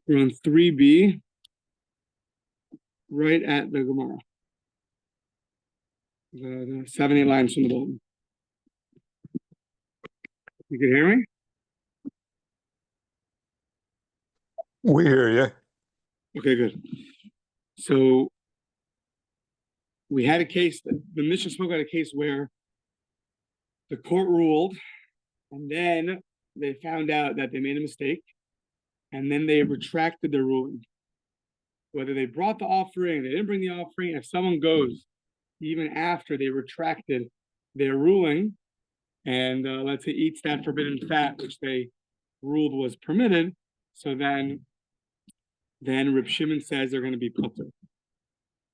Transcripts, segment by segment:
We're on 3b, right at the Gemara. The 7, 8 lines from the bottom. You can hear me? We hear you. Okay, good. So we had a case, the Mishnah spoke about a case where the court ruled, and then they found out that they made a mistake, and then they retracted their ruling. Whether they brought the offering, they didn't bring the offering, if someone goes, even after they retracted their ruling, and let's say eats that forbidden fat, which they ruled was permitted, so then Reb Shimon says they're going to be putter.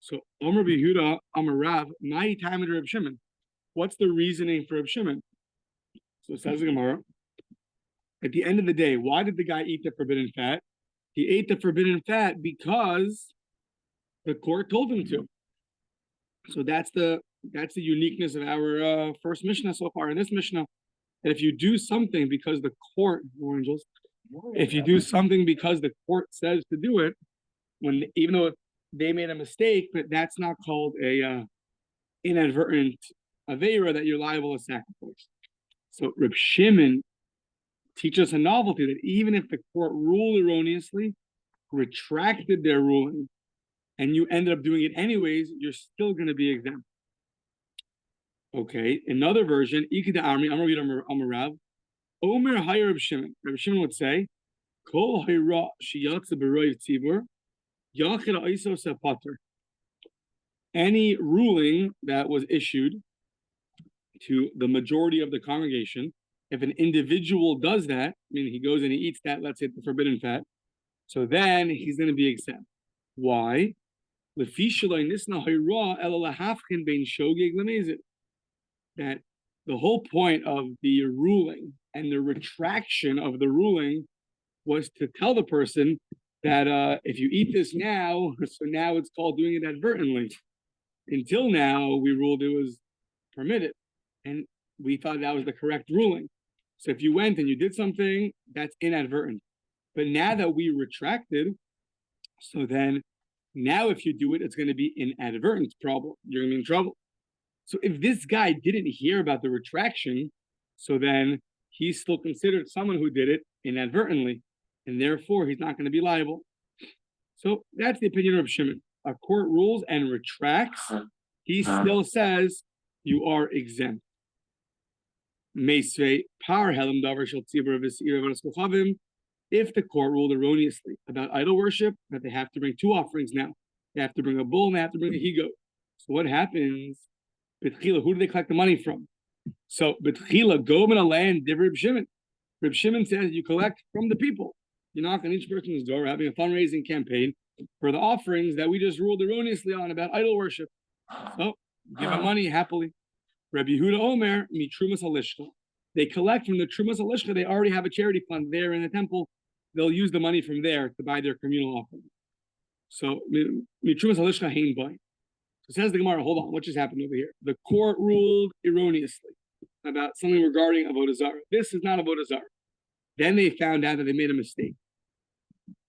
So Omer Yehuda, Amar Rav, my time at Reb Shimon. What's the reasoning for Reb Shimon? So it says the Gemara. At the end of the day, why did the guy eat the forbidden fat? He ate the forbidden fat because the court told him to. So that's the uniqueness of our first Mishnah so far. In this Mishnah, that if you do something because the court, if you do something because the court says to do it, even though they made a mistake, but that's not called a inadvertent aveira that you're liable to sacrifice. So Reb Shimon teaches us a novelty that even if the court ruled erroneously, retracted their ruling, and you ended up doing it anyways, you're still going to be exempt. Okay, another version, Ikeda Amri, Amarav, Omer Hayar Reb Shimon. Reb Shimon would say, Kol Hayra Shiyatza B'Roiv Tzibur, Yachid Aisos HaPater. Any ruling that was issued to the majority of the congregation, if an individual does that, meaning he goes and he eats that, let's say the forbidden fat, so then he's going to be exempt. Why? That the whole point of the ruling and the retraction of the ruling was to tell the person that if you eat this now, so now it's called doing it advertently. Until now, we ruled it was permitted, and we thought that was the correct ruling. So if you went and you did something, that's inadvertent. But now that we retracted, so then now if you do it, it's going to be inadvertent problem. You're going to be in trouble. So if this guy didn't hear about the retraction, so then he's still considered someone who did it inadvertently, and therefore he's not going to be liable. So that's the opinion of Shimon. A court rules and retracts, he still says you are exempt. If the court ruled erroneously about idol worship, that they have to bring 2 offerings now. They have to bring a bull and they have to bring a he-goat. So what happens? B'tchila, who do they collect the money from? So B'tchila, go in a land, Reb Shimon. Reb Shimon says you collect from the people. You knock on each person's door, having a fundraising campaign for the offerings that we just ruled erroneously on about idol worship. So give them money happily. Rabbi Yehuda Omer, mitrumas halishcha. They collect from the trumas halishcha. They already have a charity fund there in the temple. They'll use the money from there to buy their communal offering. So mitrumas halishcha hein by. So says the Gemara, hold on, what just happened over here? The court ruled erroneously about something regarding Avodah Zora. This is not Avodah Zora. Then they found out that they made a mistake.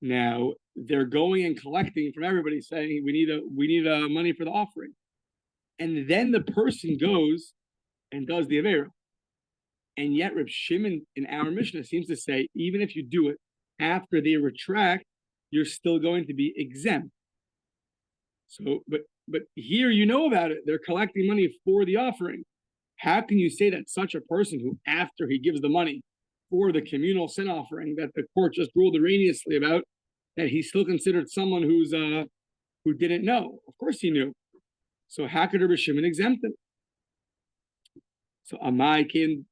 Now they're going and collecting from everybody, saying we need money for the offering, and then the person goes and does the avera. And yet Reb Shimon in our Mishnah seems to say even if you do it after they retract, you're still going to be exempt. So, but here you know about it. They're collecting money for the offering. How can you say that such a person who, after he gives the money for the communal sin offering that the court just ruled erroneously about, that he's still considered someone who didn't know? Of course he knew. So how could Rabbi Shimon exempt him? So Amai Kevan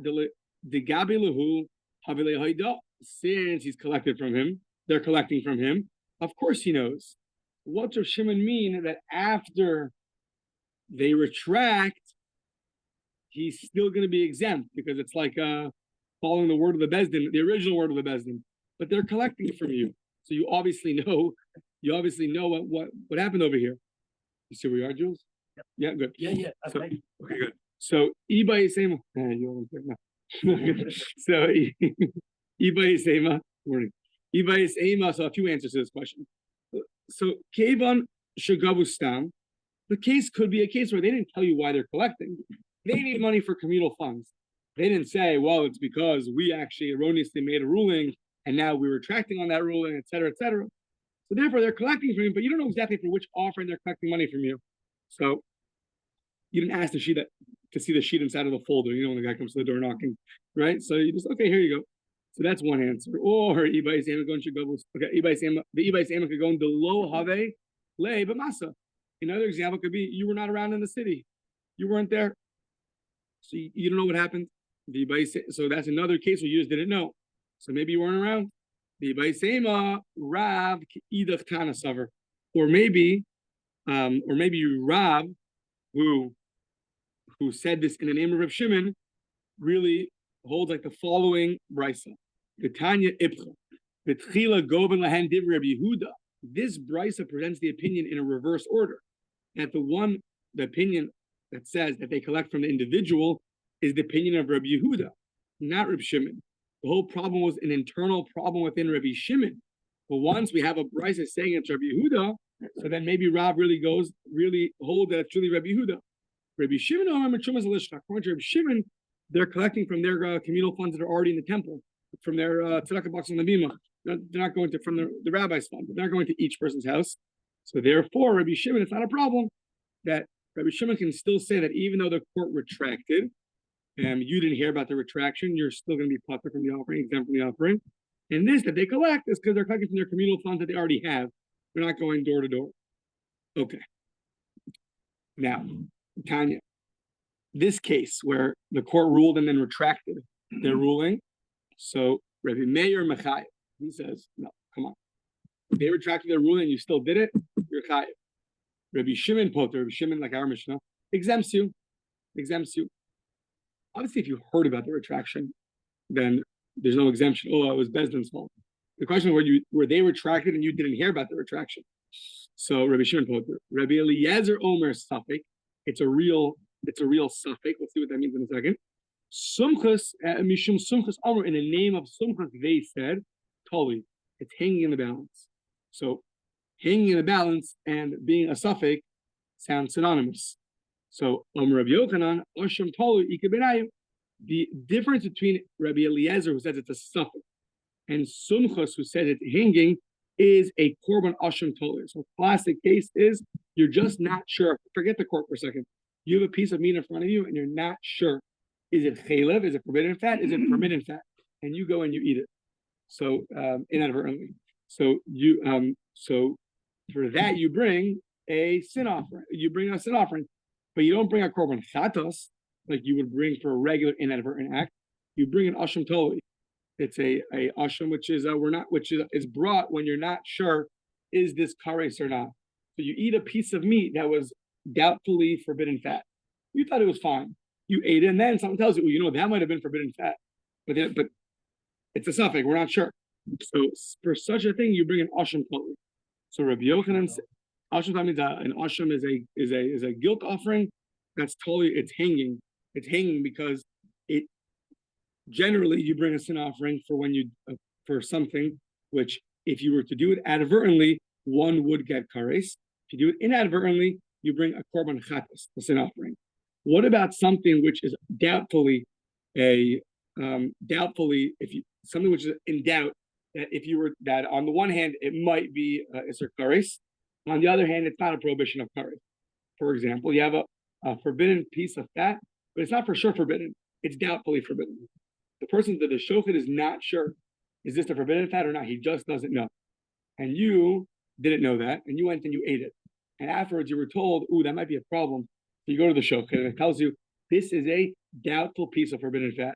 de Gabi Lahu Havile Haida. Since he's collected from him, they're collecting from him. Of course he knows. What does Shimon mean that after they retract, he's still going to be exempt? Because it's like following the word of the Bezdin, the original word of the Bezdin. But they're collecting from you, so you obviously know what happened over here. You see where you are, Jules? Yep. Yeah, good. Yeah. So, okay, good. So eBay is saying, So, Ibayis Ema, morning. Ibayis Ema, so a few answers to this question. So, Kevan Shagabustam, the case could be a case where they didn't tell you why they're collecting. They need money for communal funds. They didn't say, well, it's because we actually erroneously made a ruling and now we're retracting on that ruling, et cetera, et cetera. So therefore, they're collecting from you, but you don't know exactly for which offering they're collecting money from you. So you didn't ask the sheet to see the sheet inside of the folder. You know when the guy comes to the door knocking, right? So you just, okay, here you go. So that's one answer. Or Ibayis Ema should go. Okay, the Ibayis Ema could go into low have lay but masa. Another example could be you were not around in the city, you weren't there, so you don't know what happened. So that's another case where you just didn't know. So maybe you weren't around. The Ibayis Ema Rav Idach Tana Saver, or maybe Rav who said this in the name of Rav Shimon really holds like the following brisa. The Tanya Ibcha, the Tchila Goben Lahen Div Rabbi Yehuda. This brisa presents the opinion in a reverse order. That the opinion that says that they collect from the individual is the opinion of Rabbi Yehuda, not Rabbi Shimon. The whole problem was an internal problem within Rabbi Shimon. But once we have a brisa saying it's Rabbi Yehuda, so then maybe Rav really hold that it's really Rabbi Yehuda. Rabbi Shimon, according to Rabbi Shimon, they're collecting from their communal funds that are already in the temple, from their tzedakah box on the bima. They're not going to from the rabbi's fund. They're not going to each person's house. So therefore, Rabbi Shimon, it's not a problem that Rabbi Shimon can still say that even though the court retracted, and you didn't hear about the retraction, you're still going to be putter from the offering, exempt from the offering. And this that they collect is because they're collecting from their communal funds that they already have. They're not going door to door. Okay. Now, Tanya, this case where the court ruled and then retracted their ruling. So Rabbi Meir Mechayev, he says, no, come on. They retracted their ruling, you still did it, you're chayev. Rabbi Shimon Poter, Rabbi Shimon, like our Mishnah, exempts you. Obviously, if you heard about the retraction, then there's no exemption. Oh, it was Bezdin's fault. The question were they retracted and you didn't hear about the retraction? So Rabbi Shimon Poter, Rabbi Eliezer Omer Safek, it's a real Safek. Let's see what that means in a second. Sumchus, Mishum Sumchus Omer, in the name of Sumchus, they said, Toli, it's hanging in the balance. So hanging in the balance and being a Safek sounds synonymous. So Rabbi Yochanan, Osham Toli, Ikabenayim. The difference between Rabbi Eliezer, who says it's a Safek, and Sumchus, who says it's hanging, is a korban Osham Toli. So classic case is you're just not sure. Forget the court for a second. You have a piece of meat in front of you and you're not sure. Is it chaylev? Is it forbidden fat? Is it permitted fat? And you go and you eat it. So inadvertently. So for that you bring a sin offering. You bring a sin offering, but you don't bring a korban chatos like you would bring for a regular inadvertent act. You bring an asham toli. It's a asham which is brought when you're not sure is this kares or not. So you eat a piece of meat that was doubtfully forbidden fat. You thought it was fine. You ate it, and then someone tells you, well, that might have been forbidden fat, but it's a suffix. We're not sure. So for such a thing, you bring an asham totally. So Rabbi Yochanan, asham means an asham is a guilt offering. That's totally it's hanging. It's hanging because it generally you bring a sin offering for when you for something which if you were to do it advertently, one would get kares. If you do it inadvertently, you bring a korban chatas, a sin offering. What about something which is doubtfully something which is in doubt that if you were that on the one hand it might be iser kares, on the other hand it's not a prohibition of kares. For example, you have a forbidden piece of fat, but it's not for sure forbidden. It's doubtfully forbidden. The person that the shochet is not sure is this a forbidden fat or not. He just doesn't know, and you didn't know that, and you went and you ate it, and afterwards you were told, "Ooh, that might be a problem." You go to the shochet and it tells you this is a doubtful piece of forbidden fat.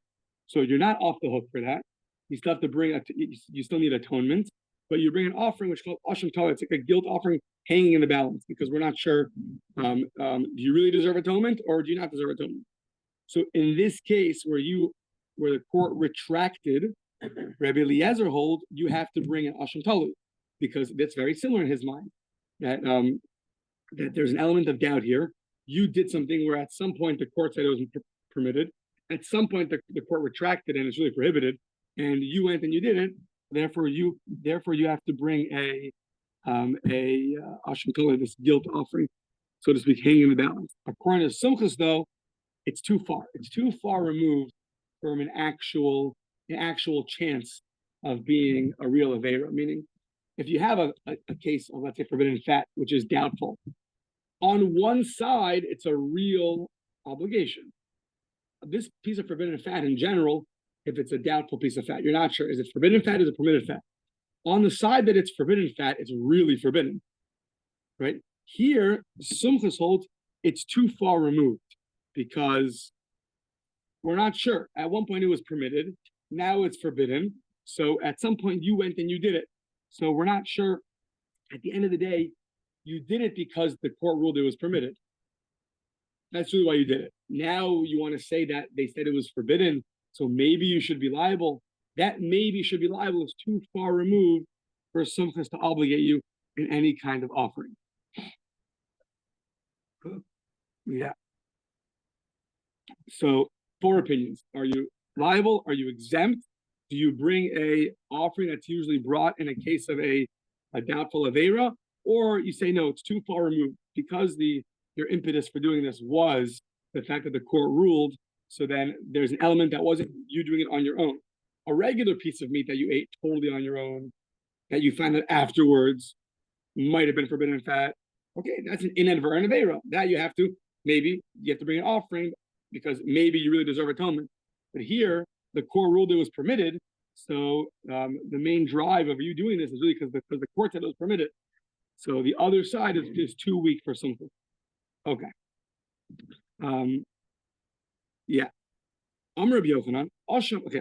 So you're not off the hook for that. You still have to you still need atonement, but you bring an offering which is called asham tala. It's like a guilt offering hanging in the balance because we're not sure. Do you really deserve atonement or do you not deserve atonement? So in this case where the court retracted, Rabbi Eliezer hold you have to bring an asham tala because that's very similar in his mind that there's an element of doubt here. You did something where at some point the court said it was permitted, at some point the court retracted and it's really prohibited, and you went and you did it. Therefore, you have to bring a asham kollel, this guilt offering, so to speak, hanging in the balance. According to Sumchus, though, it's too far. It's too far removed from an actual chance of being a real Aveira. Meaning, if you have a case of, let's say, forbidden fat, which is doubtful, on one side, it's a real obligation. This piece of forbidden fat in general, if it's a doubtful piece of fat, you're not sure, is it forbidden fat, is it permitted fat? On the side that it's forbidden fat, it's really forbidden, right? Here, Sumchus holds it's too far removed because we're not sure. At one point it was permitted, now it's forbidden. So at some point you went and you did it. So we're not sure. At the end of the day, you did it because the court ruled it was permitted. That's really why you did it. Now you want to say that they said it was forbidden, so maybe you should be liable. That maybe should be liable is too far removed for Sumchus to obligate you in any kind of offering. Yeah. So 4 opinions. Are you liable? Are you exempt? Do you bring a offering that's usually brought in a case of a doubtful Aveira? Or you say, no, it's too far removed because your impetus for doing this was the fact that the court ruled. So then there's an element that wasn't you doing it on your own. A regular piece of meat that you ate totally on your own, that you find that afterwards might have been forbidden fat. Okay, that's an inadvertent Aveira. That you have to bring an offering because maybe you really deserve atonement. But here, the court ruled it was permitted. So the main drive of you doing this is really because the court said it was permitted. So the other side is too weak for something. Okay. Yeah. Amr Yochanan. Okay,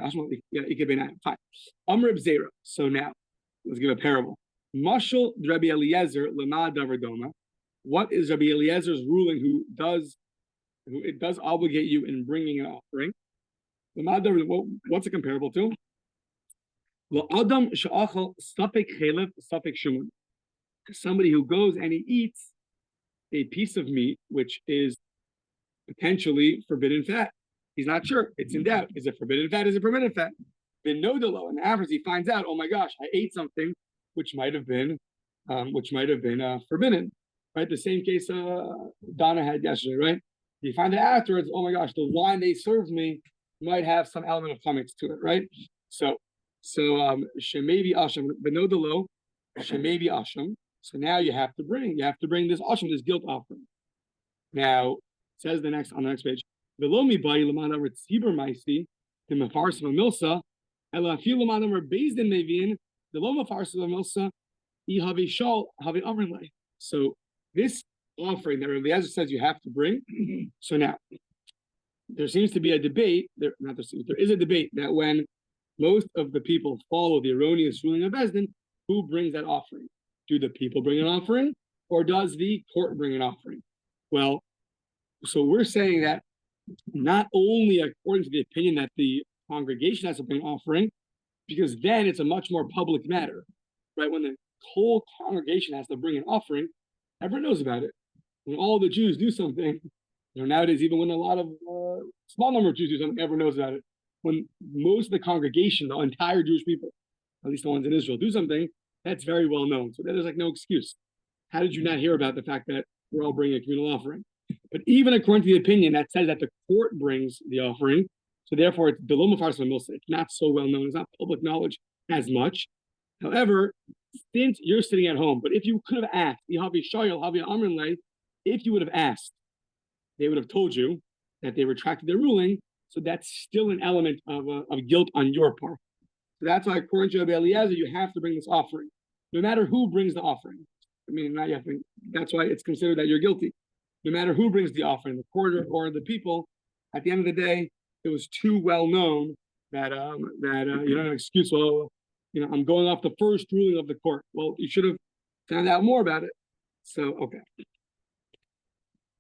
fine. Amr Zera. So now, let's give a parable. Mashal Rabbi Eliezer Lema Davardoma. What is Rabbi Eliezer's ruling? Who it does obligate you in bringing an offering? What's it comparable to? Adam she'achal safek chelev safek shumun. Somebody who goes and he eats a piece of meat which is potentially forbidden fat. He's not sure. It's in doubt. Is it forbidden fat? Is it permitted fat? Benodalo. And after he finds out, oh my gosh, I ate something which might have been forbidden. Right? The same case Donna had yesterday, right? You find out afterwards, oh my gosh, the wine they served me might have some element of chametz to it, right? So shemevi asham benodalo, shemevi asham. So now you have to bring this asham, this guilt offering. Now it says on the next page, velomi bayi l'man amar tzibur ma'isi the mefarsim milsa ela afilu l'man amar bezdin mevin the lo mefarsim milsa ihavi shal havi amrlei. So this offering that Rabbi Eliezer says you have to bring. So now there seems to be a debate. There is a debate that when most of the people follow the erroneous ruling of Bezdin, who brings that offering? Do the people bring an offering, or does the court bring an offering? Well, so we're saying that not only according to the opinion that the congregation has to bring an offering, because then it's a much more public matter, right? When the whole congregation has to bring an offering, everyone knows about it. When all the Jews do something, nowadays, even when a lot of small number of Jews do something, everyone knows about it. When most of the congregation, the entire Jewish people, at least the ones in Israel, do something, that's very well known. So there's like no excuse. How did you not hear about the fact that we're all bringing a communal offering? But even according to the opinion that says that the court brings the offering, so therefore it's below Mefarsim Milsa, it's not so well known, it's not public knowledge as much. However, since you're sitting at home, but if you could have asked, if you would have asked, they would have told you that they retracted their ruling. So that's still an element of guilt on your part. So that's why, according to Rabbi Eliezer, you have to bring this offering, no matter who brings the offering. I mean, not yet. That's why it's considered that you're guilty, no matter who brings the offering, the court or the people. At the end of the day, it was too well known that you don't have an excuse. Well, I'm going off the first ruling of the court. Well, you should have found out more about it. So okay,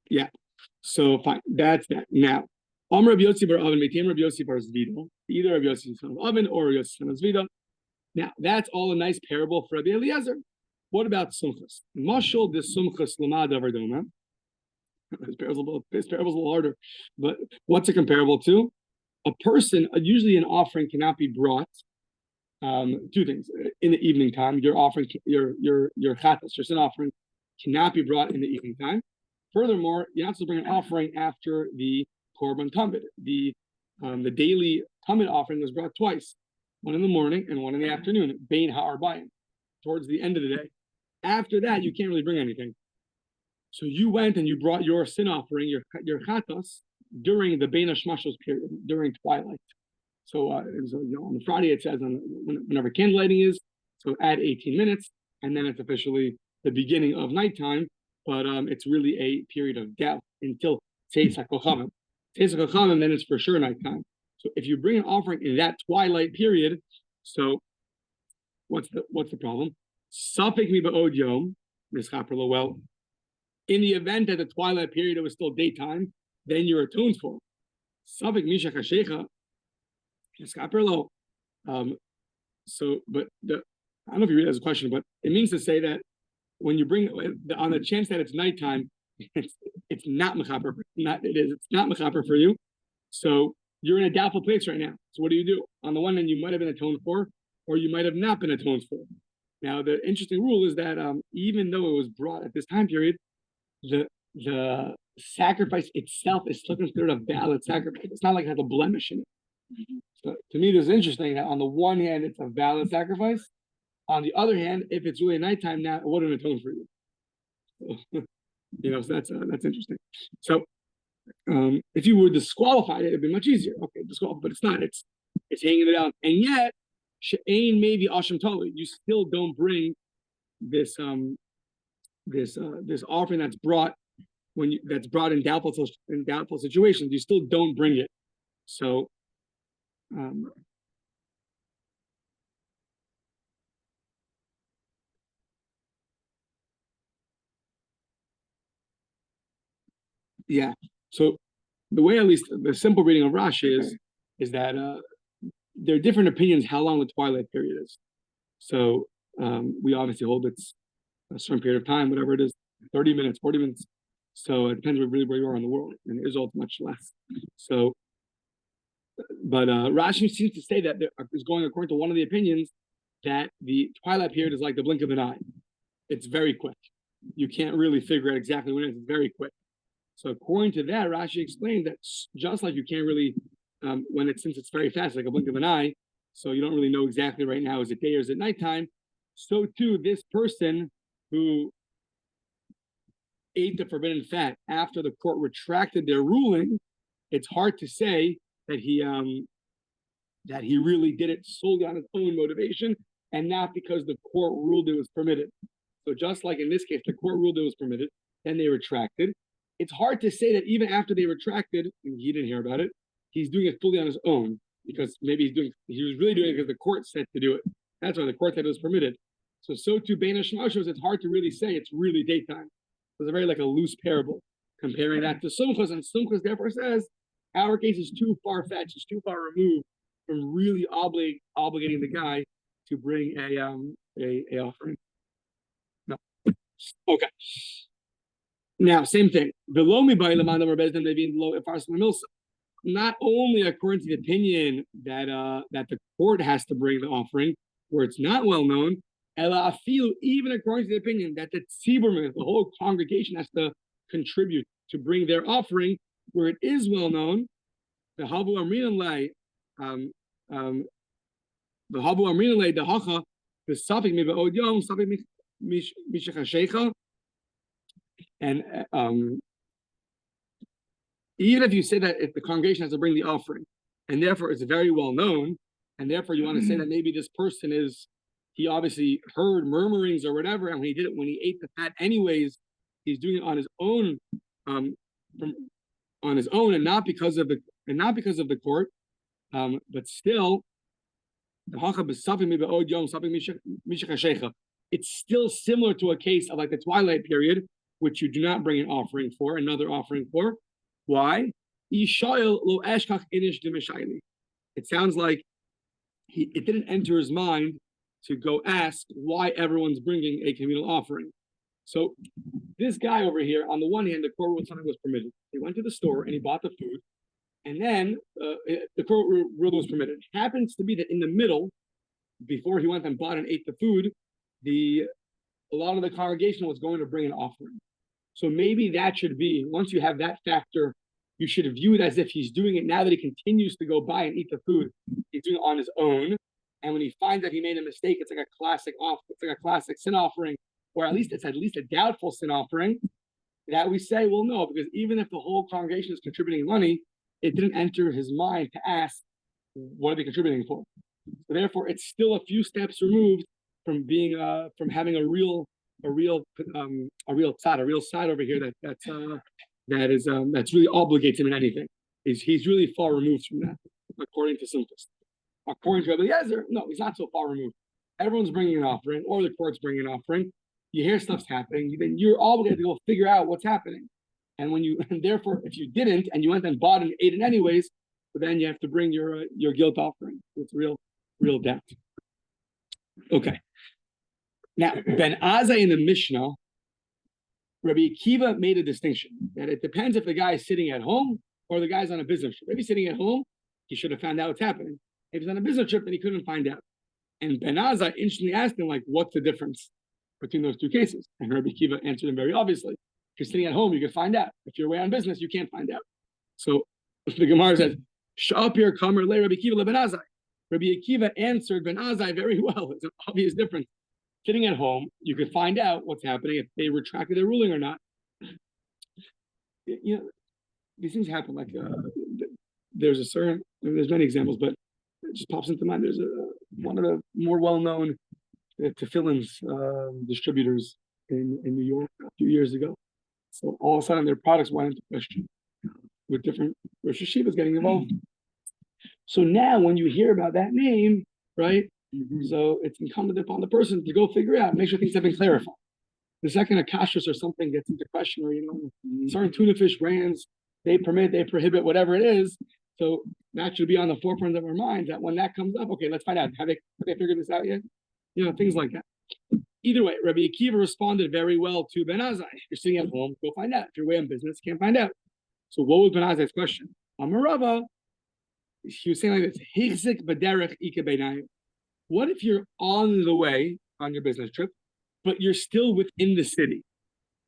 yeah. So fine, that's that. Now, Rabbi Yossi bar Oven, Rabbi Yossi bar Zvida, either Rabbi Yossi son of Oven or Rabbi Yossi son of Zvida. Now, that's all a nice parable for Rabbi Eliezer. What about Sumchus? Mashal de Sumchus Lama Davardoma. This parable's a little harder, but what's it comparable to? a person, usually an offering cannot be brought. Two things in the evening time. Your offering, your chatas, your sin offering, cannot be brought in the evening time. Furthermore, you have to bring an offering after the korban tamid. The daily tamid offering was brought twice, one in the morning and one in the afternoon. Bein ha'arbayim, towards the end of the day. After that, you can't really bring anything. So you went and you brought your sin offering, your chatas, during the bein hashmashos period, during twilight. So, on the Friday it says whenever candlelighting is, so add 18 minutes, and then it's officially the beginning of nighttime. But it's really a period of doubt until Tzeis HaKochavim. Tzeis HaKochavim, then it's for sure nighttime. So if you bring an offering in that twilight period, so what's the problem? Safek mi ba'od yom, well, in the event that the twilight period it was still daytime, then you're atoned for. Safek misha chashecha. So, but I don't know if you read it as a question, but it means to say that when you bring on the chance that it's nighttime, it's not mechaper. It's not mechaper for you. So you're in a doubtful place right now. So what do? On the one hand, you might have been atoned for, or you might have not been atoned for. Now, the interesting rule is that even though it was brought at this time period, the sacrifice itself is still considered a valid sacrifice. It's not like it has a blemish in it. So to me, this is interesting that on the one hand, it's a valid sacrifice. On the other hand, if it's really nighttime now, it wouldn't atone for you. So that's interesting. So if you were disqualified, it'd be much easier. Okay, disqualified, but it's not. It's hanging it out, and yet she'ain maybe asham tali. You still don't bring this this offering that's brought in doubtful situations. You still don't bring it. So. Yeah. So the way, at least the simple reading of Rashi is that there are different opinions how long the twilight period is. So we obviously hold it's a certain period of time, whatever it is, 30 minutes, 40 minutes. So it depends where you are in the world, and Israel is much less. So, but Rashi seems to say that there is going according to one of the opinions that the twilight period is like the blink of an eye. It's very quick. You can't really figure out exactly when it is. It's very quick. So according to that, Rashi explained that just like you can't really, since it's very fast, like a blink of an eye, so you don't really know exactly right now, is it day or is it nighttime? So too, this person who ate the forbidden fat after the court retracted their ruling, it's hard to say that he really did it solely on his own motivation and not because the court ruled it was permitted. So just like in this case, the court ruled it was permitted, then they retracted. It's hard to say that even after they retracted, and he didn't hear about it, he's doing it fully on his own because maybe he was really doing it because the court said to do it. That's why the court said it was permitted. So too, Bein Hashmashos, it's hard to really say it's really daytime. It's a very like a loose parable comparing that to Sumchos, and Sumchos therefore says our case is too far-fetched, it's too far removed from really obligating the guy to bring a offering. No. Okay. Now, same thing. Not only according to the opinion that the court has to bring the offering, where it's not well known, even according to the opinion that the tzibur, the whole congregation, has to contribute to bring their offering, where it is well known. The habu amrinan lay, the habu amrinan lay, the hacha, the safik mi ba'od yom, safik mishachashecha. And even if you say that if the congregation has to bring the offering, and therefore it's very well known, and therefore you want to say that maybe this person he obviously heard murmurings or whatever, and when he ate the fat anyways, he's doing it on his own, and not because of the court, but still, it's still similar to a case of like the twilight period, which you do not bring an offering for, another offering for. Why? It sounds like it didn't enter his mind to go ask why everyone's bringing a communal offering. So this guy over here, on the one hand, the court ruled something was permitted. He went to the store and he bought the food, And then the court ruled was permitted. Happens to be that in the middle, before he went and bought and ate the food, a lot of the congregation was going to bring an offering. So maybe that should be, once you have that factor, you should view it as if he's doing it now that he continues to go buy and eat the food. He's doing it on his own. And when he finds that he made a mistake, it's like a classic sin offering, or it's at least a doubtful sin offering, that we say, well, no, because even if the whole congregation is contributing money, it didn't enter his mind to ask, what are they contributing for? So therefore, it's still a few steps removed from being from having a real side over here that's really obligates him in anything. He's really far removed from that, according to simplest. According to Rabbi Gleizer, no, he's not so far removed. Everyone's bringing an offering, or the court's bringing an offering. You hear stuff's happening, then you're obligated to go figure out what's happening. And therefore, if you didn't and you went and bought and ate it anyways, then you have to bring your guilt offering. It's real debt. Okay. Now, Ben Azai in the Mishnah, Rabbi Akiva made a distinction that it depends if the guy is sitting at home or the guy's on a business trip. If he's sitting at home, he should have found out what's happening. If he's on a business trip, then he couldn't find out. And Ben Azai instantly asked him, like, what's the difference between those two cases? And Rabbi Akiva answered him very obviously. If you're sitting at home, you can find out. If you're away on business, you can't find out. So the Gemara says, Sha'apir Kamer le Rabbi Akiva le Ben Azai. Rabbi Akiva answered Ben Azai very well. It's an obvious difference. Sitting at home, you could find out what's happening, if they retracted their ruling or not. You know, these things happen. Like there's many examples, but it just pops into mind. There's one of the more well-known tefillins distributors in New York a few years ago. So all of a sudden, their products went into question with different Rosh Hashivas getting involved. So now, when you hear about that name, right? So it's incumbent upon the person to go figure it out, make sure things have been clarified. The second a kashrus or something gets into question, or certain tuna fish brands, they permit, they prohibit, whatever it is. So that should be on the forefront of our minds. That when that comes up, okay, let's find out. Have they figured this out yet? Things like that. Either way, Rabbi Akiva responded very well to Ben Azai. If you're sitting at home, go find out. If you're away on business, can't find out. So what was Ben Azai's question? Amarava, he was saying like this: Higzik b'derech ike beinayim. What if you're on the way on your business trip, but you're still within the city?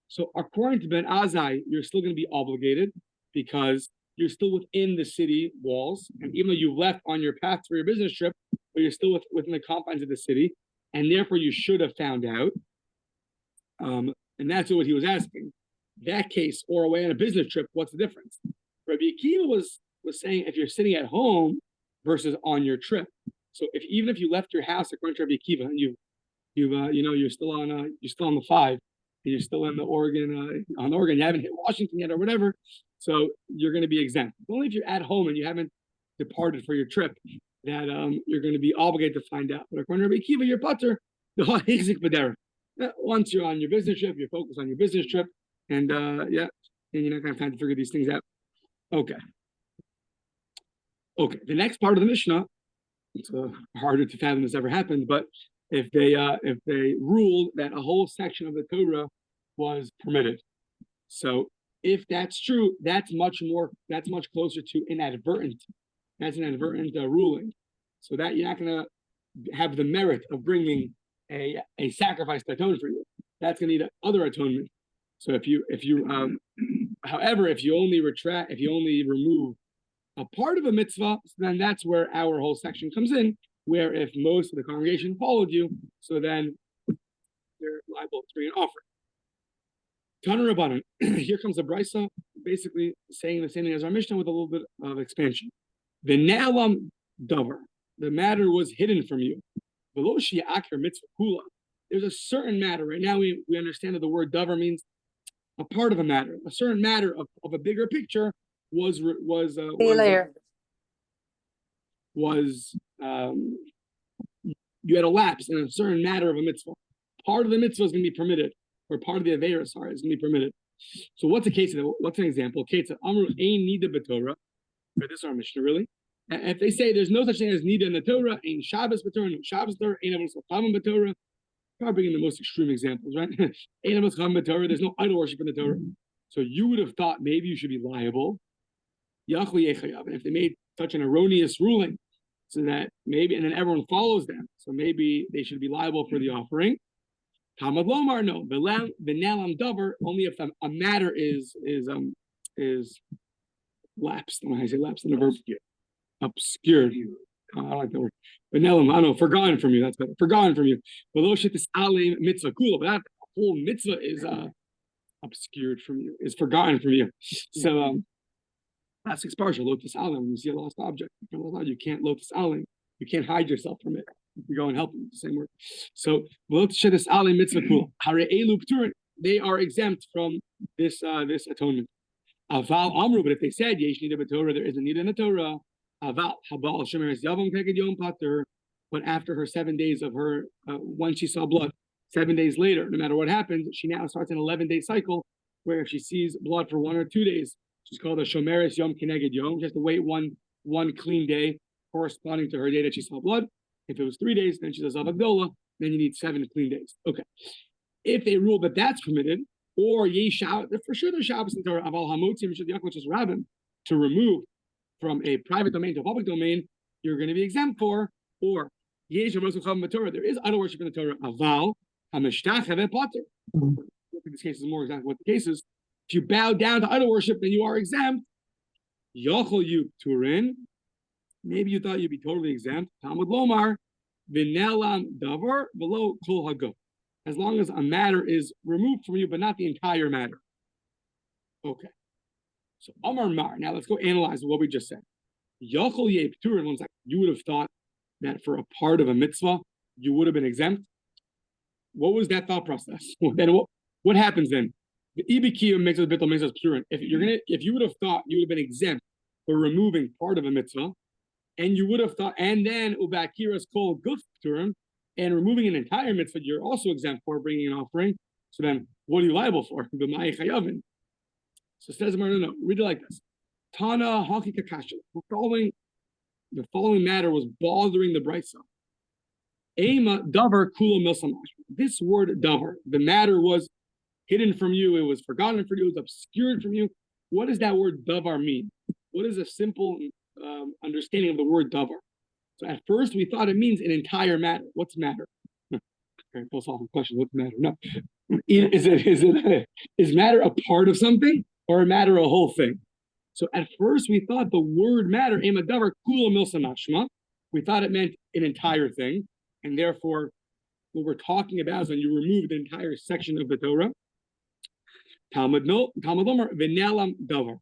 So according to Ben Azai, you're still going to be obligated because you're still within the city walls. And even though you left on your path for your business trip, but you're still within the confines of the city. And therefore you should have found out. And that's what he was asking. That case, or away on a business trip, what's the difference? Rabbi Akiva was saying if you're sitting at home versus on your trip. So even if you left your house according to Rabbi Akiva and you're still on the 5, and you're still in the Oregon you haven't hit Washington yet or whatever, so you're going to be exempt. Only if you're at home and you haven't departed for your trip that you're going to be obligated to find out. But according to Rabbi Akiva, you're putter. Once you're on your business trip, you're focused on your business trip, and and you're not going to have time to figure these things out. Okay. The next part of the Mishnah. It's harder to fathom this ever happened, but if they ruled that a whole section of the Torah was permitted, so if that's true, that's much closer to inadvertent. That's an inadvertent ruling, so that you're not going to have the merit of bringing a sacrifice to atone for you. That's going to need other atonement. So if you only remove a part of a mitzvah, then that's where our whole section comes in, where if most of the congregation followed you, so then they're liable to bring an offering. Tanu Rabbanan, here comes the Brisa, basically saying the same thing as our Mishnah with a little bit of expansion. The Na'alam Davar, the matter was hidden from you. Below Shi'akir mitzvah kula. There's a certain matter. Right now we understand that the word davar means a part of a matter, a certain matter of a bigger picture was you had a lapse in a certain matter of a mitzvah. Part of the mitzvah is going to be permitted, or part of the Aveira, is going to be permitted. So what's a case of it? What's an example? Case of Amru Ein Nida B'Torah. This is our Mishnah, really. And if they say there's no such thing as Nida in the Torah, Ein Shabbos B'Torah, no Shabbos Torah, Ein Avos Chachamim B'Torah. Probably bringing the most extreme examples, right? Ein Avos Chachamim B'Torah. There's no idol worship in the Torah. So you would have thought maybe you should be liable And if they made such an erroneous ruling, so that maybe, and then everyone follows them, so maybe they should be liable for the offering. Talmud Lomar, no. V'nelam davar, only if a matter is lapsed. When I say lapsed, in the verb obscured. I like that word. V'nelam, I don't know, forgotten from you. That's better. Forgotten from you. Below shittis alim mitzvah kula, but that whole mitzvah is obscured from you, is forgotten from you. So that's exposure. Lotus alim. When you see a lost object, you can't lotus alim. You can't hide yourself from it. You go and help them. The same word. So lotus alim mitzvah kula. Hare elu pturin. They are exempt from this atonement. Aval amru. But if they said yesh nida b'torah, there is a need in the Torah. Aval habal shemeres yavam keged yom pater. But after her 7 days of her, once she saw blood, 7 days later, no matter what happens, she now starts an 11-day cycle where if she sees blood for 1 or 2 days, she's called a shomeres yom keneged yom. She has to wait one clean day corresponding to her day that she saw blood. If it was 3 days, then she does avagdola. Then you need 7 clean days. Okay. If they rule that that's permitted, or for sure there's Shabbos in Torah, aval hamotzim shadiyach, which is rabbin, to remove from a private domain to a public domain, you're going to be exempt for, or there is idol worship in the Torah. Aval hamashtach heve pater. This case is more exactly what the case is. If you bow down to idol worship, then you are exempt. Yochel you turin. Maybe you thought you'd be totally exempt. Talmud lomar v'nelam davar below kol hago. As long as a matter is removed from you, but not the entire matter. Okay. So Amar Mar. Now let's go analyze what we just said. Yochel ye turin. 1 second. You would have thought that for a part of a mitzvah, you would have been exempt. What was that thought process? Then what happens then? The ibikiyah makes us bittul, makes us pure. If you would have thought you would have been exempt for removing part of a mitzvah, and you would have thought, and then ubakiras kol guf pturim, and removing an entire mitzvah, you're also exempt for bringing an offering. So then, what are you liable for? B'mai chayavin. So says no, read it like this: Tana haki kakasha. The following matter was bothering the brisa. Ema davar kula milsamash. This word davar, the matter was hidden from you, it was forgotten from you, it was obscured from you. What does that word davar mean? What is a simple understanding of the word davar? So at first we thought it means an entire matter. What's matter? Okay, philosophical question. What's matter? No. Is matter a part of something or a matter a whole thing? So at first we thought the word matter, ema davar kula milsamashma, we thought it meant an entire thing, and therefore what we're talking about is when you remove the entire section of the Torah. Talmud Lomar v'nelam davar.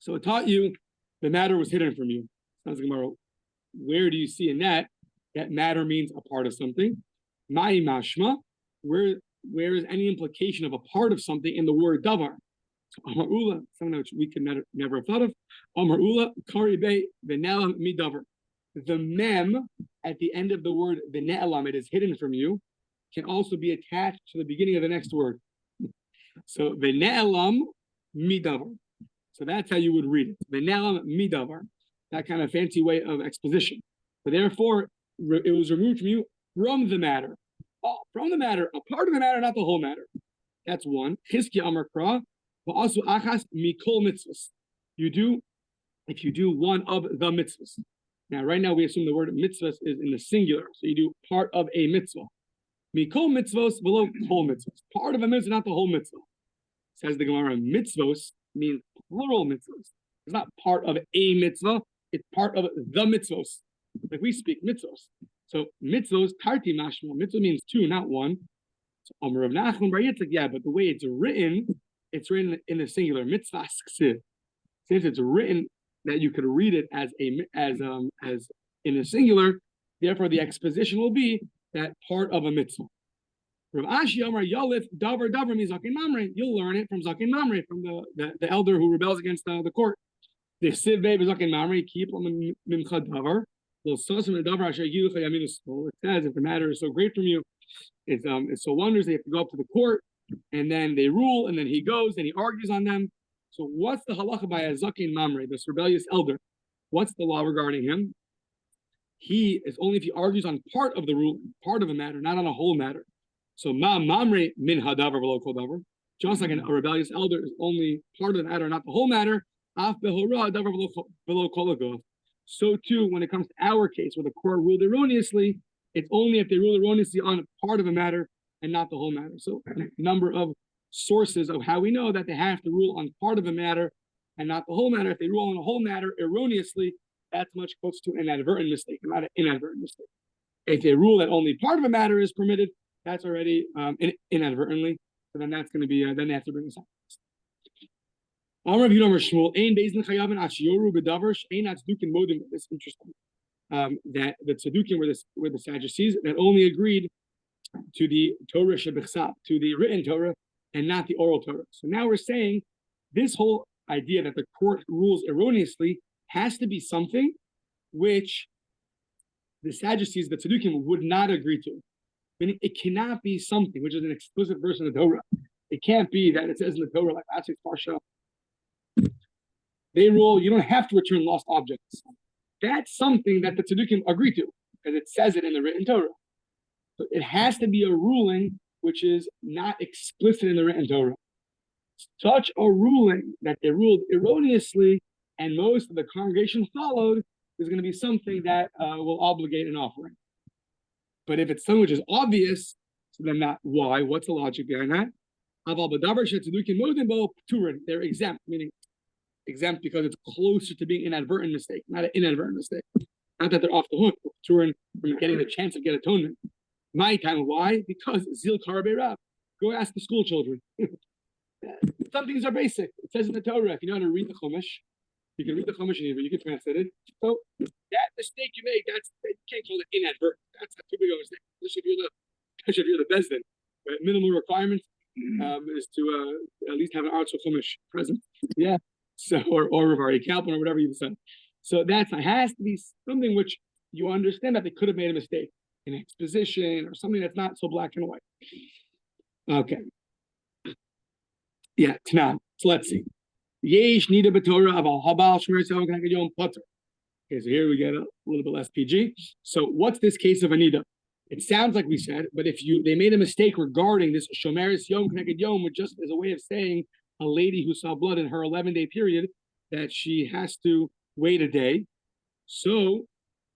So it taught you the matter was hidden from you. Sounds like Gemara. Where do you see in that matter means a part of something? Ma'i mashma. Where is any implication of a part of something in the word davar? So Amar Ula, something which we could never have thought of. Amar Ula karibe v'nelam midavar. The mem at the end of the word v'ne'elam, it is hidden from you, can also be attached to the beginning of the next word. So v'ne'elam midavar. So that's how you would read it. V'ne'elam midavar. That kind of fancy way of exposition. But therefore, it was removed from you from the matter. Oh, from the matter, a part of the matter, not the whole matter. That's one. Chizki amar kra, but also achas mikol mitzvahs. If you do one of the mitzvahs. Now, right now, we assume the word mitzvahs is in the singular. So you do part of a mitzvah. Mikol mitzvahs below kol mitzvahs. Part of a mitzvah, not the whole mitzvah. Says the Gemara, mitzvahs means plural mitzvahs. It's not part of a mitzvah. It's part of the mitzvahs. Like we speak mitzvahs. So mitzvahs, tarti mashma. Mitzvah means two, not one. So Amar Rav Nachman Bar Yitzchak, yeah, but the way it's written in the singular. Mitzvah ksiv. Since it's written that you could read it as in the singular, therefore the exposition will be that part of a mitzvah. Rav Ashi Amar Yalif davar means zaken mamre. You'll learn it from zaken mamre, from the elder who rebels against the court. The siv babe zaken mamre keep on the mimcha davar. It says if the matter is so great from you, it's so wondrous, they have to go up to the court, and then they rule, and then he goes and he argues on them. So what's the halacha by a zaken mamre, this rebellious elder? What's the law regarding him? He is only if he argues on part of the rule, part of a matter, not on a whole matter. So ma mamre min hadavar below kol davar. Just like a rebellious elder is only part of the matter, not the whole matter. So too, when it comes to our case, where the court ruled erroneously, it's only if they rule erroneously on part of a matter and not the whole matter. So a number of sources of how we know that they have to rule on part of a matter and not the whole matter. If they rule on the whole matter erroneously, that's much closer to an inadvertent mistake, not an inadvertent mistake. If they rule that only part of a matter is permitted, that's already inadvertently. So then that's going to be, then they have to bring us up. It's interesting that the Tzedukim were the Sadducees that only agreed to the Torah Shebichsav, to the written Torah, and not the oral Torah. So now we're saying this whole idea that the court rules erroneously has to be something which the Sadducees, the Tzedukim, would not agree to. Meaning it cannot be something which is an explicit verse in the Torah. It can't be that it says in the Torah, like Asik Parsha, they rule you don't have to return lost objects. That's something that the Tzedukim agree to, because it says it in the written Torah. So it has to be a ruling which is not explicit in the written Torah. Such a ruling that they ruled erroneously and most of the congregation followed is going to be something that will obligate an offering. But if it's something which is obvious, so then not why? What's the logic behind that? They're exempt, meaning exempt because it's closer to being an inadvertent mistake, not an inadvertent mistake. Not that they're off the hook from getting the chance of get atonement. My time, why? Because Zil Karabei Rav. Go ask the school children. Some things are basic. It says in the Torah, if you know how to read the Chumash, you can read the Chumash and you can translate it. So that mistake you make, you can't call it inadvertent. That's not too big of a mistake. Especially if you're the Bezdin. Right? Minimal requirement is to at least have an Arts Chumash present. Yeah. So or Rivari Kalpin or whatever you decide. So it has to be something which you understand that they could have made a mistake. An exposition or something that's not so black and white. Okay. Yeah, Tanan. So let's see. Yesh nida b'Torah aval habal shmer yom k'neged yom potter. Okay, so here we get a little bit less PG. So what's this case of anida? It sounds like we said, but if they made a mistake regarding this shomeris yom k'neged yom, which just as a way of saying a lady who saw blood in her 11-day period that she has to wait a day. So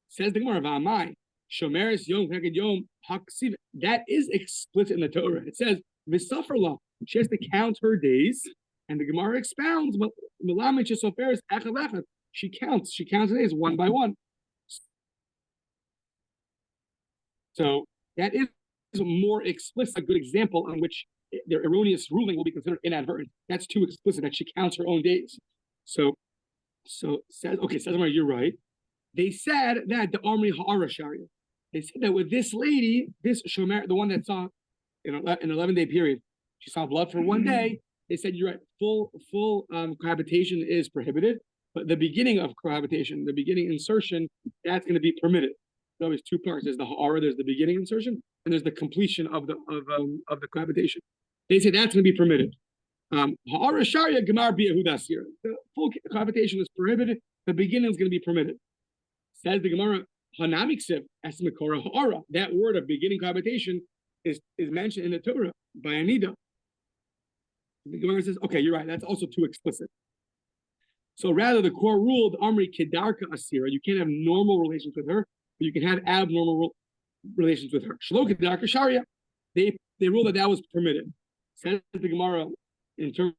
says the Gemara v'amai. Shomeres Yom K'neged Yom Haksiv. That is explicit in the Torah. It says V'safarla. She has to count her days, and the Gemara expounds. But she counts. She counts the days one by one. So that is a more explicit, a good example on which their erroneous ruling will be considered inadvertent. That's too explicit that she counts her own days. So says you're right. They said that the Omri Ha'ara Sharia. They said that with this lady, this Shomer, the one that saw in an 11-day period, she saw blood for one day. They said you're right. Full cohabitation is prohibited, but the beginning of cohabitation, the beginning insertion, that's going to be permitted. So there's two parts. There's the ha'ara, there's the beginning insertion, and there's the completion of the cohabitation. They say that's going to be permitted. Ha'ara sharia gemar bi'ahudas here. The full cohabitation is prohibited. The beginning is going to be permitted. Says the Gemara. Hanamiksiv esmekora ha'ara. That word of beginning cohabitation is mentioned in the Torah by Anida. The Gemara says, okay, you're right. That's also too explicit. So rather, the court ruled Amri Kedarka Asira. You can't have normal relations with her, but you can have abnormal relations with her. Shlo Kedarka Sharia. They ruled that was permitted. Says the Gemara in terms.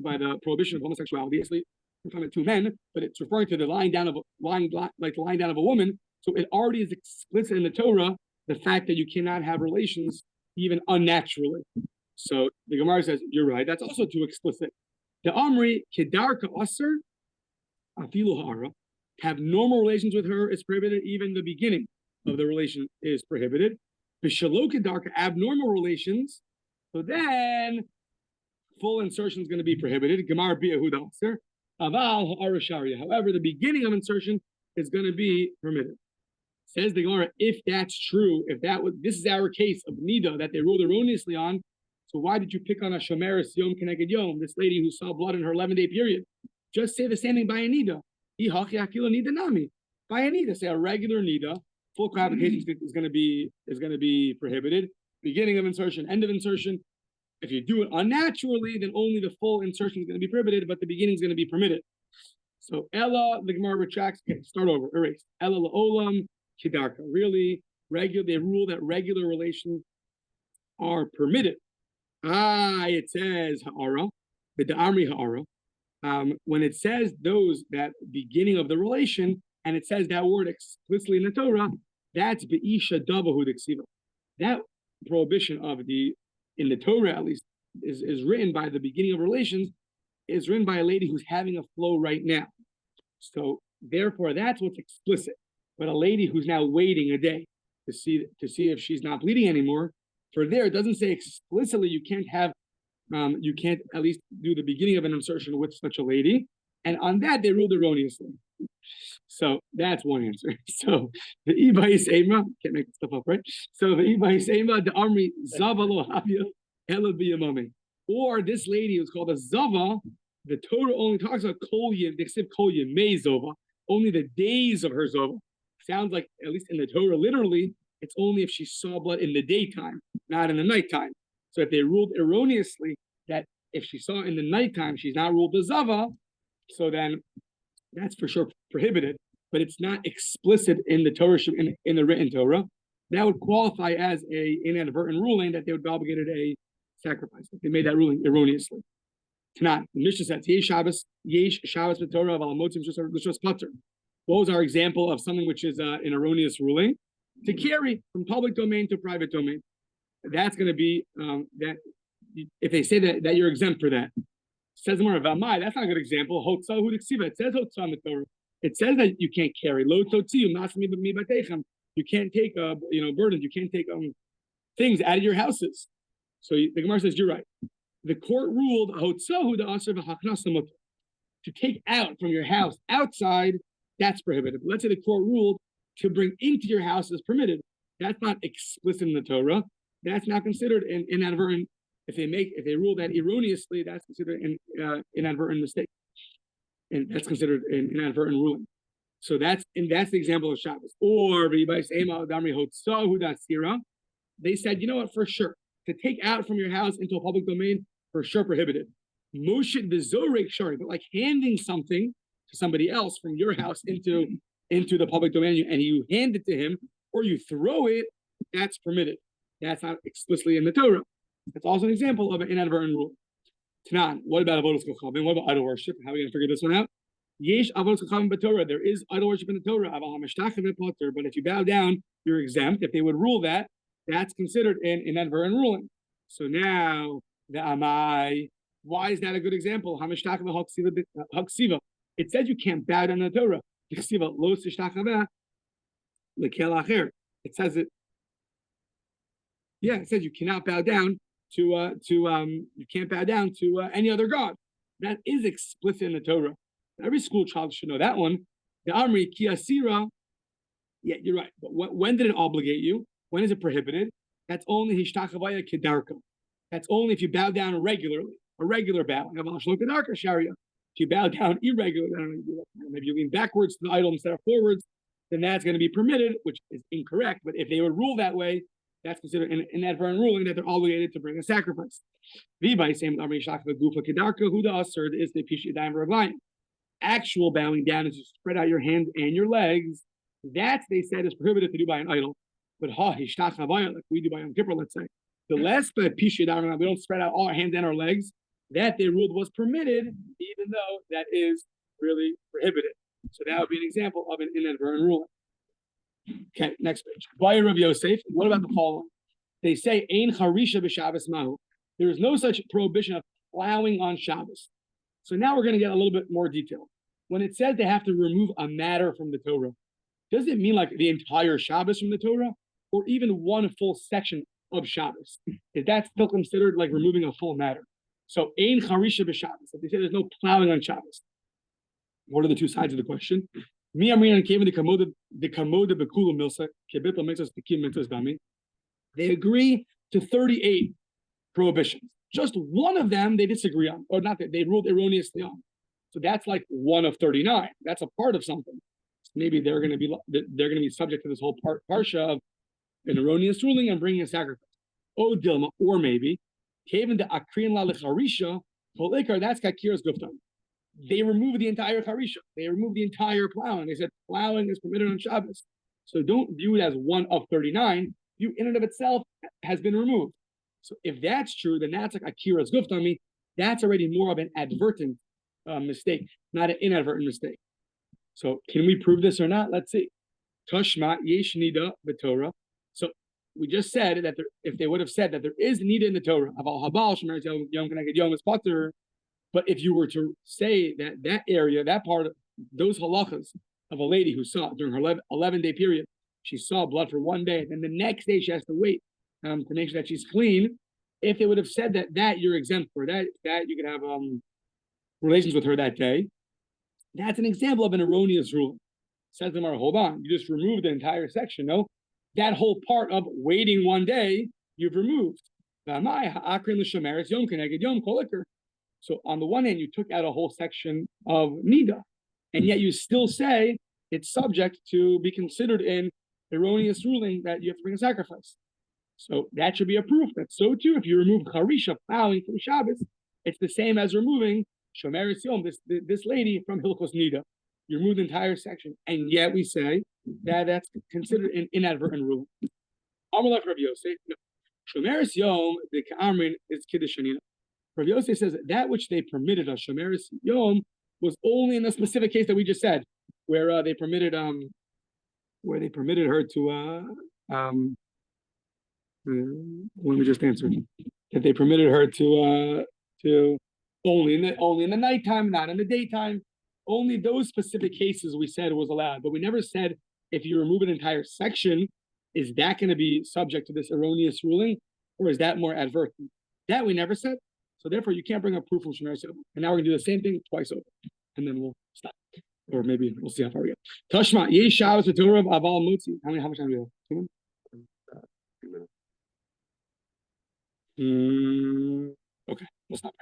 By the prohibition of homosexuality, obviously, we're talking about two men, but it's referring to the lying down of a woman. So it already is explicit in the Torah the fact that you cannot have relations even unnaturally. So the Gemara says you're right. That's also too explicit. The Amri Kedarka Aser Afilu Ha'ara, have normal relations with her is prohibited. Even the beginning of the relation is prohibited. B'shalo Kedarka, abnormal relations. So then full insertion is going to be prohibited. Gemar bi'ahuda aser. Aval ha'ara sharia. However, the beginning of insertion is going to be permitted. Says the Gemara, if that's true, this is our case of nida that they ruled erroneously on. So why did you pick on a shomeris yom keneged yom, this lady who saw blood in her 11-day period? Just say the same thing by a nida. By a nida, say a regular nida, full cohabitation is going to be prohibited. beginning of insertion, end of insertion. If you do it unnaturally, then only the full insertion is going to be prohibited, but the beginning is going to be permitted. So Ella, the Gemara retracts. Okay, start over. Erase. Ella la'olam kidarka. Really, they rule that regular relations are permitted. It says ha'ara, the da'amri ha'ara. When it says those, that beginning of the relation, and it says that word explicitly in the Torah, that's be'isha davahu d'ksiva. That prohibition of in the Torah at least, is written by the beginning of relations, is written by a lady who's having a flow right now. So therefore, that's what's explicit. But a lady who's now waiting a day to see if she's not bleeding anymore, for there it doesn't say explicitly you can't at least do the beginning of an insertion with such a lady. And on that they ruled erroneously. So that's one answer. So the Ibais Ema, can't make stuff up, right? So the Ibais Ema, the Amri Zavalo Havia Ela Biyamami. Or this lady who's called a Zava, the Torah only talks about Kol Yemei Zova, only the days of her Zova. Sounds like, at least in the Torah, literally, it's only if she saw blood in the daytime, not in the nighttime. So if they ruled erroneously that if she saw in the nighttime, she's not ruled a Zava, so then that's for sure prohibited, but it's not explicit in the Torah, in the written Torah. That would qualify as a inadvertent ruling that they would be obligated a sacrifice. If they made that ruling erroneously. Tanat, the Mishnah says, Yesh Shabbos b'Torah of Alamotzim L'Shos Pater. What was our example of something which is an erroneous ruling? To carry from public domain to private domain. That's going to be that if they say that you're exempt for that. Says more about my, that's not a good example. It says Hotza on the Torah. It says that you can't carry. Lo totziu masmi b'teichem. You can't take burdens. You can't take things out of your houses. So the Gemara says you're right. The court ruled to take out from your house outside, that's prohibited. Let's say the court ruled to bring into your house is permitted. That's not explicit in the Torah. That's not considered an inadvertent. If they rule that erroneously, that's considered an inadvertent mistake, and that's considered an inadvertent ruling. So that's the example of Shabbos. Or they said, you know what, for sure, to take out from your house into a public domain, for sure prohibited. Moshid v'zorek shari, but like handing something to somebody else from your house into the public domain, and you hand it to him, or you throw it, that's permitted. That's not explicitly in the Torah. That's also an example of an inadvertent rule. Tanan, what about avodas kochavim? What about idol worship? How are we going to figure this one out? Yesh avodas kochavim b'Torah. There is idol worship in the Torah. But if you bow down, you're exempt. If they would rule that, that's considered an inadvertent ruling. So now the amai. Why is that a good example? It says you can't bow down in the Torah. It says it. Yeah, it says you cannot bow down you can't bow down to any other god. That is explicit in the Torah. Every school child should know that one. The Amri Kiasira. Yeah, you're right. But when did it obligate you? When is it prohibited? That's only Hishtachavaya Kedarka. That's only if you bow down regularly, a regular bow. If you bow down irregularly, maybe you lean backwards to the idol instead of forwards, then that's going to be permitted, which is incorrect. But if they would rule that way, that's considered an inadvertent ruling that they're obligated to bring a sacrifice. Actual bowing down is to spread out your hands and your legs. That, they said, is prohibited to do by an idol. But like we do by Yom Kippur, let's say, the less the pishidah, we don't spread out all our hands and our legs, that they ruled was permitted, even though that is really prohibited. So that would be an example of an inadvertent ruling. Okay, next page. Bayer Rav Yosef. What about the following? They say, Ein charisha b'Shabbos mahu. There is no such prohibition of plowing on Shabbos. So now we're going to get a little bit more detail. When it says they have to remove a matter from the Torah, does it mean like the entire Shabbos from the Torah, or even one full section of Shabbos? Is that still considered like removing a full matter? So Ein charisha b'Shabbos. If they say there's no plowing on Shabbos, what are the two sides of the question? They agree to 38 prohibitions. Just one of them they disagree on, or not that they ruled erroneously on. So that's like one of 39. That's a part of something. Maybe they're going to be subject to this whole parsha of an erroneous ruling and bringing a sacrifice. O Dilma, or maybe, Kaven the Akrin La Lecharisha, Kolikar, that's Kakiras Guftan. They removed the entire Charisha. They removed the entire plowing. They said plowing is permitted on Shabbos. So don't view it as one of 39. View in and of itself has been removed. So if that's true, then that's like Akira's Guftami. That's already more of an advertent mistake, not an inadvertent mistake. So can we prove this or not? Let's see. Tashma yesh nida b'Torah. So we just said that if they would have said that there is nida in the Torah, aval habal shemer yom keneged yom is patur. But if you were to say that area, that part, those halachas of a lady who saw during her 11-day period, she saw blood for 1 day, and then the next day she has to wait to make sure that she's clean. If they would have said that you're exempt for that you could have relations with her that day, that's an example of an erroneous ruling. Says the Gemara, hold on, you just removed the entire section. No, that whole part of waiting 1 day you've removed. So on the one hand, you took out a whole section of nida, and yet you still say it's subject to be considered an erroneous ruling that you have to bring a sacrifice. So that should be a proof that so too, if you remove charisha, plowing from Shabbos, it's the same as removing shomeres yom, this lady from hilchos nida. You remove the entire section, and yet we say that that's considered an inadvertent ruling. Amalek Rabbi Yosef, no. Shomeres yom, the ka'amrin is kiddushanina. Rabbi Yosef says that which they permitted us, shomeres yom, was only in the specific case that we just said, where they permitted her to let me just answer that they permitted her to only in the nighttime, not in the daytime. Only those specific cases we said was allowed, but we never said if you remove an entire section, is that going to be subject to this erroneous ruling, or is that more advertent? That we never said. So therefore, you can't bring up proof from Shomer Yosef. And now we're gonna do the same thing twice over, and then we'll stop, or maybe we'll see how far we get. Tashma yesh Shabbos v'Torah aval mutzi. How much time do we have? 2 minutes. Okay, we'll stop.